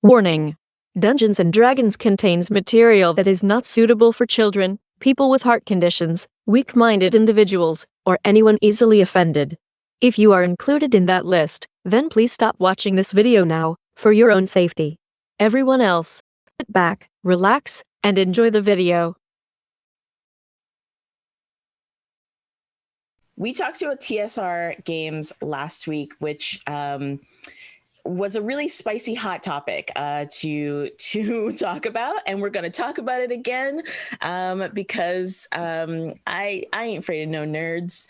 Warning: Dungeons & Dragons contains material that is not suitable for children, people with heart conditions, weak-minded individuals, or anyone easily offended. If you are included in that list, then please stop watching this video now, for your own safety. Everyone else, sit back, relax, and enjoy the video. We talked about TSR Games last week, which was a really spicy hot topic to talk about, and we're going to talk about it again because I ain't afraid of no nerds.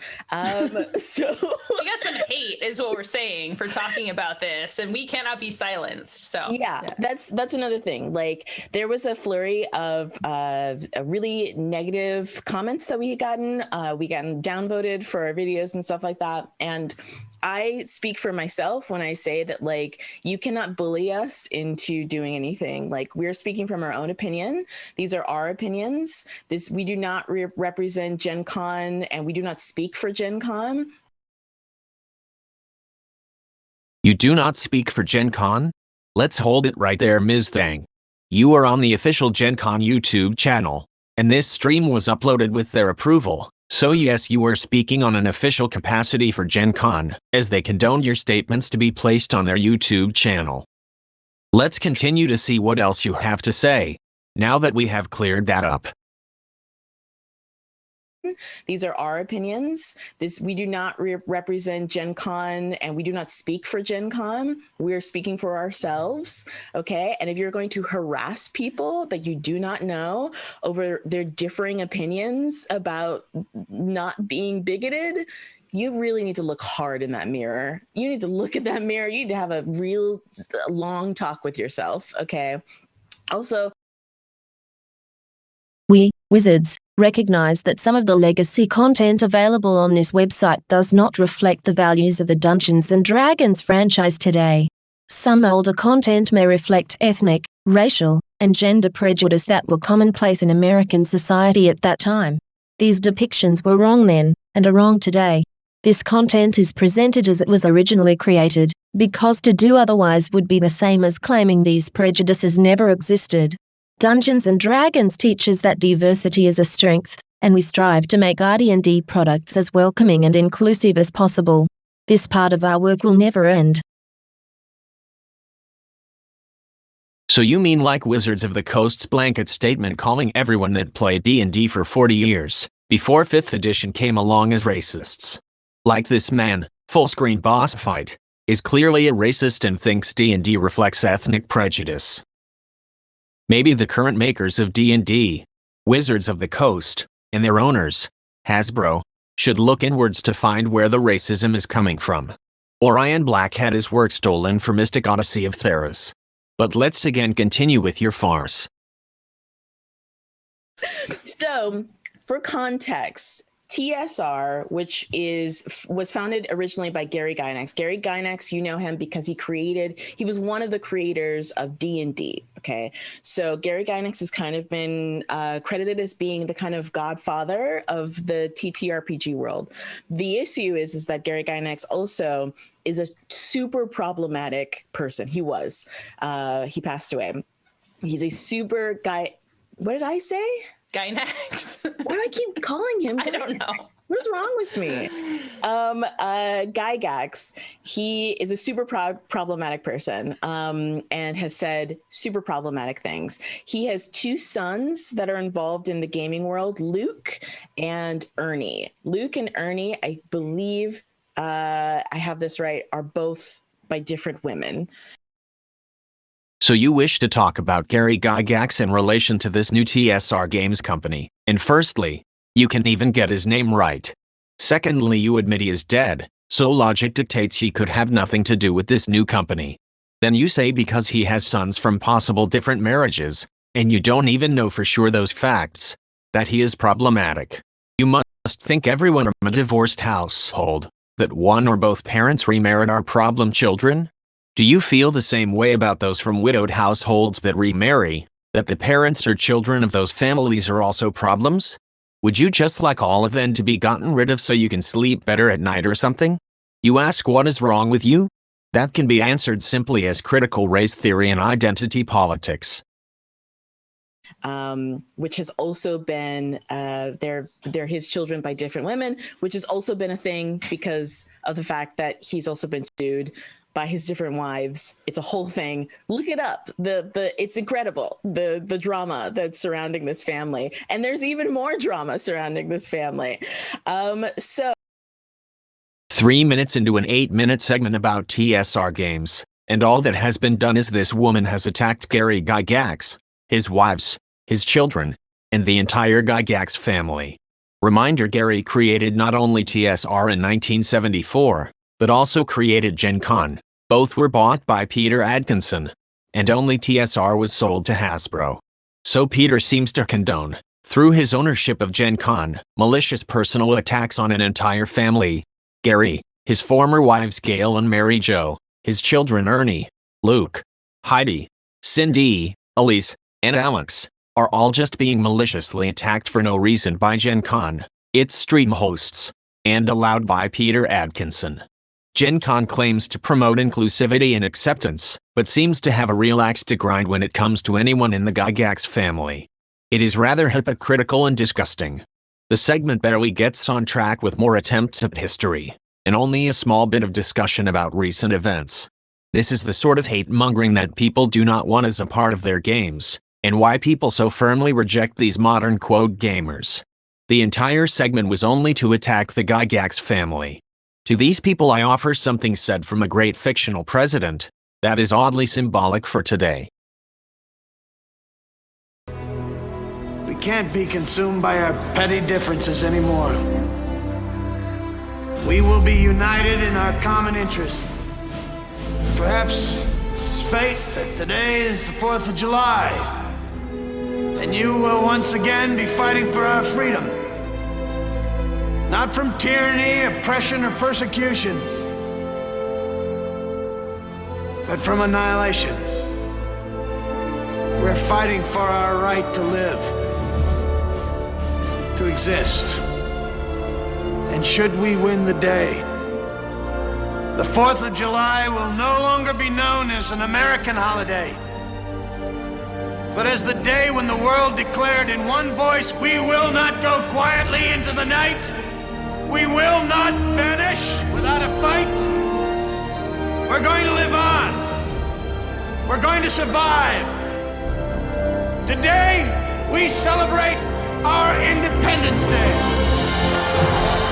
So we got some hate, is what we're saying, for talking about this, and we cannot be silenced. So yeah, that's another thing. Like, there was a flurry of really negative comments that we had gotten. We gotten downvoted for our videos and stuff like that, and I speak for myself when I say that, like, you cannot bully us into doing anything. Like, we're speaking from our own opinion. These are our opinions. We do not represent GenCon, and we do not speak for GenCon. You do not speak for GenCon? Let's hold it right there, Ms. Thang. You are on the official GenCon YouTube channel, and this stream was uploaded with their approval. So yes, you are speaking on an official capacity for GenCon, as they condoned your statements to be placed on their YouTube channel. Let's continue to see what else you have to say, now that we have cleared that up. These are our opinions. We do not represent GenCon, and we do not speak for GenCon. We're speaking for ourselves, okay? And if you're going to harass people that you do not know over their differing opinions about not being bigoted, you really need to look hard in that mirror. You need to look at that mirror. You need to have a real long talk with yourself, okay? Also, we, wizards, recognize that some of the legacy content available on this website does not reflect the values of the Dungeons & Dragons franchise today. Some older content may reflect ethnic, racial, and gender prejudice that were commonplace in American society at that time. These depictions were wrong then, and are wrong today. This content is presented as it was originally created, because to do otherwise would be the same as claiming these prejudices never existed. Dungeons & Dragons teaches that diversity is a strength, and we strive to make our D&D products as welcoming and inclusive as possible. This part of our work will never end. So you mean like Wizards of the Coast's blanket statement calling everyone that played D&D for 40 years, before 5th edition came along as racists? Like this man, Full Screen Boss Fight, is clearly a racist and thinks D&D reflects ethnic prejudice. Maybe the current makers of D&D, Wizards of the Coast, and their owners, HASBRO, should look inwards to find where the racism is coming from. Orion Black had his work stolen for Mystic Odyssey of Theros. But let's again continue with your farce. So, for context, TSR, which was founded originally by Gary Gygax. Gary Gygax, you know him because he was one of the creators of D&D, okay? So Gary Gygax has kind of been credited as being the kind of godfather of the TTRPG world. The issue is that Gary Gygax also is a super problematic person. He passed away. He's a super guy. What did I say? Gygax. Why do I keep calling him? I don't know. What's wrong with me? Gygax, he is a super problematic person and has said super problematic things. He has two sons that are involved in the gaming world, Luke and Ernie. Luke and Ernie, I believe, I have this right, are both by different women. So you wish to talk about Gary Gygax in relation to this new TSR Games company, and firstly, you can even get his name right. Secondly, you admit he is dead, so logic dictates he could have nothing to do with this new company. Then you say because he has sons from possible different marriages, and you don't even know for sure those facts, that he is problematic. You must think everyone from a divorced household, that one or both parents remarried are problem children? Do you feel the same way about those from widowed households that remarry, that the parents or children of those families are also problems? Would you just like all of them to be gotten rid of so you can sleep better at night or something? You ask what is wrong with you? That can be answered simply as critical race theory and identity politics. Which has also been, they're his children by different women, which has also been a thing because of the fact that he's also been sued by his different wives. It's a whole thing. Look it up. It's incredible, the drama that's surrounding this family. And there's even more drama surrounding this family. 3 minutes into an 8-minute segment about TSR Games, and all that has been done is this woman has attacked Gary Gygax, his wives, his children, and the entire Gygax family. Reminder: Gary created not only TSR in 1974, but also created GenCon. Both were bought by Peter Adkison, and only TSR was sold to HASBRO. So Peter seems to condone, through his ownership of GenCon, malicious personal attacks on an entire family. Gary, his former wives Gail and Mary Jo, his children Ernie, Luke, Heidi, Cindy, Elise, and Alex, are all just being maliciously attacked for no reason by GenCon, its stream hosts, and allowed by Peter Adkison. GenCon claims to promote inclusivity and acceptance, but seems to have a real axe to grind when it comes to anyone in the Gygax family. It is rather hypocritical and disgusting. The segment barely gets on track with more attempts at history, and only a small bit of discussion about recent events. This is the sort of hate-mongering that people do not want as a part of their games, and why people so firmly reject these modern quote gamers. The entire segment was only to attack the Gygax family. To these people I offer something said from a great fictional president that is oddly symbolic for today. We can't be consumed by our petty differences anymore. We will be united in our common interest. Perhaps it's fate that today is the 4th of July, and you will once again be fighting for our freedom. Not from tyranny, oppression, or persecution, but from annihilation. We're fighting for our right to live, to exist. And should we win the day, the 4th of July will no longer be known as an American holiday, but as the day when the world declared in one voice, we will not go quietly into the night. We will not vanish without a fight. We're going to live on. We're going to survive. Today, we celebrate our Independence Day.